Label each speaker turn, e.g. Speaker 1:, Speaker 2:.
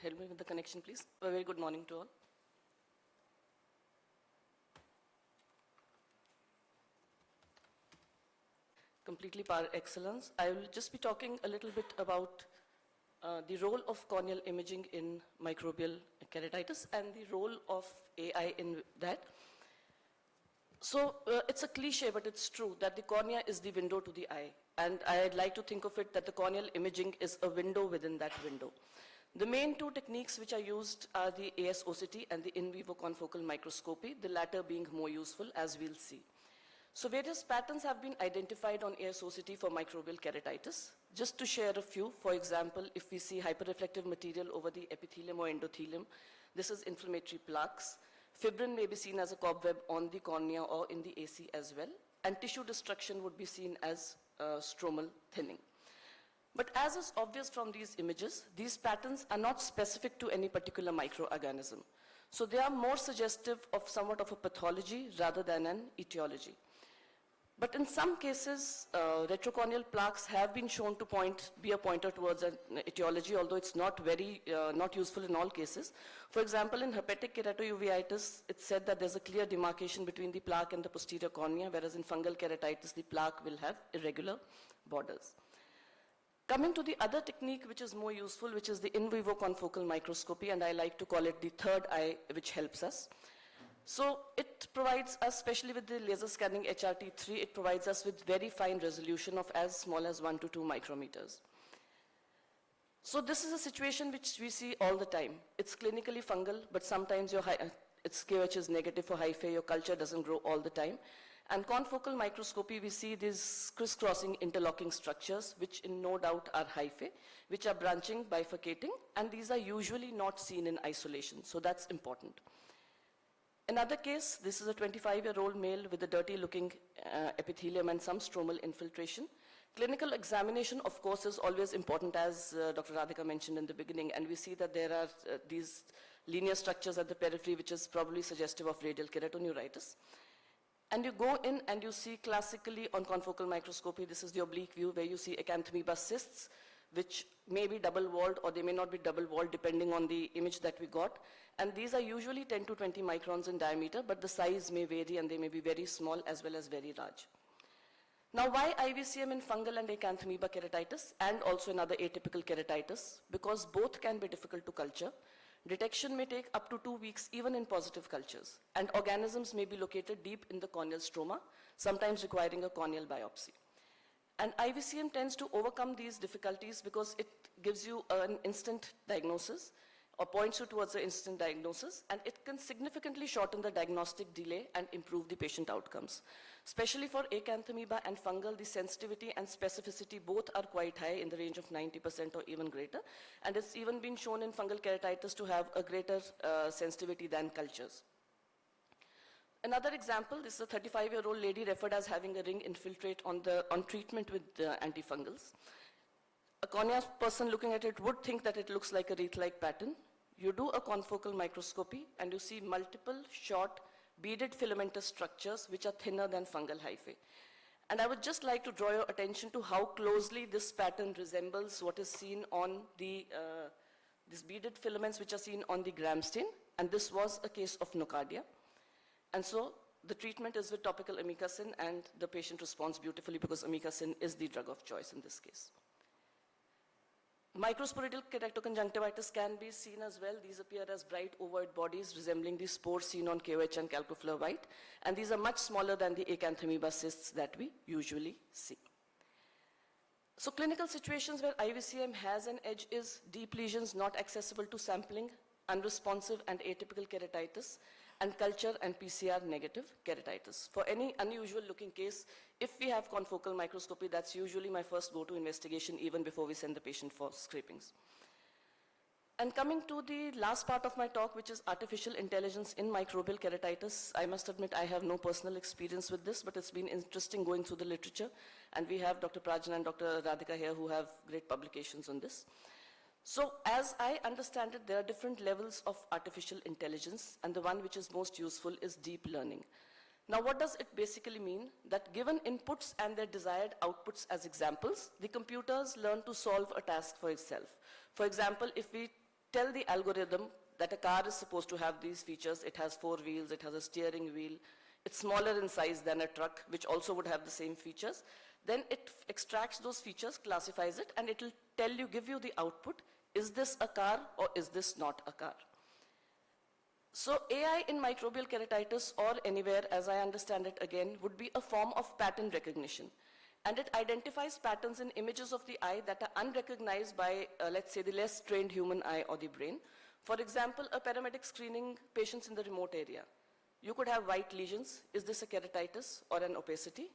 Speaker 1: help me with the connection, please. A very good morning to all. Completely par excellence. I will just be talking a little bit about the role of corneal imaging in microbial keratitis and the role of AI in that. So it's a cliche, but it's true that the cornea is the window to the eye. And I'd like to think of it that the corneal imaging is a window within that window. The main two techniques which are used are the ASOCT and the in vivo confocal microscopy, the latter being more useful, as we'll see. So various patterns have been identified on ASOCT for microbial keratitis. Just to share a few, for example, if we see hyperreflective material over the epithelium or endothelium, this is inflammatory plaques. Fibrin may be seen as a cobweb on the cornea or in the AC as well, and tissue destruction would be seen as stromal thinning. But as is obvious from these images, these patterns are not specific to any particular microorganism. So they are more suggestive of somewhat of a pathology rather than an etiology. But in some cases, retrocorneal plaques have been shown to be a pointer towards an etiology, although it's not useful in all cases. For example, in herpetic keratouveitis, it's said that there's a clear demarcation between the plaque and the posterior cornea, whereas in fungal keratitis, the plaque will have irregular borders. Coming to the other technique which is more useful, which is the in vivo confocal microscopy, and I like to call it the third eye, which helps us. So it provides us, especially with the laser scanning HRT3, it provides us with very fine resolution of as small as 1 to 2 micrometers. So this is a situation which we see all the time. It's clinically fungal, but sometimes its KOH is negative for hyphae, your culture doesn't grow all the time. And confocal microscopy, we see these crisscrossing interlocking structures, which in no doubt are hyphae, which are branching, bifurcating, and these are usually not seen in isolation, so that's important. Another case, this is a 25-year-old male with a dirty-looking epithelium and some stromal infiltration. Clinical examination, of course, is always important, as Dr. Radhika mentioned in the beginning, and we see that there are these linear structures at the periphery, which is probably suggestive of radial keratoneuritis. And you go in and you see classically on confocal microscopy, this is the oblique view where you see acanthamoeba cysts, which may be double-walled or they may not be double-walled depending on the image that we got. And these are usually 10 to 20 microns in diameter, but the size may vary and they may be very small as well as very large. Now, why IVCM in fungal and acanthamoeba keratitis and also in other atypical keratitis? Because both can be difficult to culture. Detection may take up to 2 weeks even in positive cultures, and organisms may be located deep in the corneal stroma, sometimes requiring a corneal biopsy. And IVCM tends to overcome these difficulties because it gives you an instant diagnosis or points you towards the instant diagnosis, and it can significantly shorten the diagnostic delay and improve the patient outcomes. Especially for acanthamoeba and fungal, the sensitivity and specificity both are quite high in the range of 90% or even greater, and it's even been shown in fungal keratitis to have a greater sensitivity than cultures. Another example, this is a 35-year-old lady referred as having a ring infiltrate on treatment with antifungals. A cornea person looking at it would think that it looks like a wreath-like pattern. You do a confocal microscopy and you see multiple short beaded filamentous structures which are thinner than fungal hyphae. And I would just like to draw your attention to how closely this pattern resembles what is seen on these beaded filaments which are seen on the Gram stain, and this was a case of nocardia. And so the treatment is with topical amikacin, and the patient responds beautifully because amikacin is the drug of choice in this case. Microsporidial keratoconjunctivitis can be seen as well. These appear as bright ovoid bodies resembling the spores seen on KOH and calcofluor white, and these are much smaller than the acanthamoeba cysts that we usually see. So clinical situations where IVCM has an edge is deep lesions not accessible to sampling, unresponsive and atypical keratitis, and culture and PCR negative keratitis. For any unusual looking case, if we have confocal microscopy, that's usually my first go-to investigation even before we send the patient for scrapings. And coming to the last part of my talk, which is artificial intelligence in microbial keratitis, I must admit I have no personal experience with this, but it's been interesting going through the literature. And we have Dr. Prajna and Dr. Radhika here who have great publications on this. So as I understand it, there are different levels of artificial intelligence, and the one which is most useful is deep learning. Now, what does it basically mean? That given inputs and their desired outputs as examples, the computers learn to solve a task for itself. For example, if we tell the algorithm that a car is supposed to have these features. It has 4 wheels, it has a steering wheel, it's smaller in size than a truck, which also would have the same features. Then it extracts those features, classifies it, and it will tell you, give you the output, is this a car or is this not a car? So AI in microbial keratitis or anywhere, as I understand it again, would be a form of pattern recognition. And it identifies patterns in images of the eye that are unrecognized by, let's say, the less trained human eye or the brain. For example, a paramedic screening patients in the remote area. You could have white lesions. Is this a keratitis or an opacity?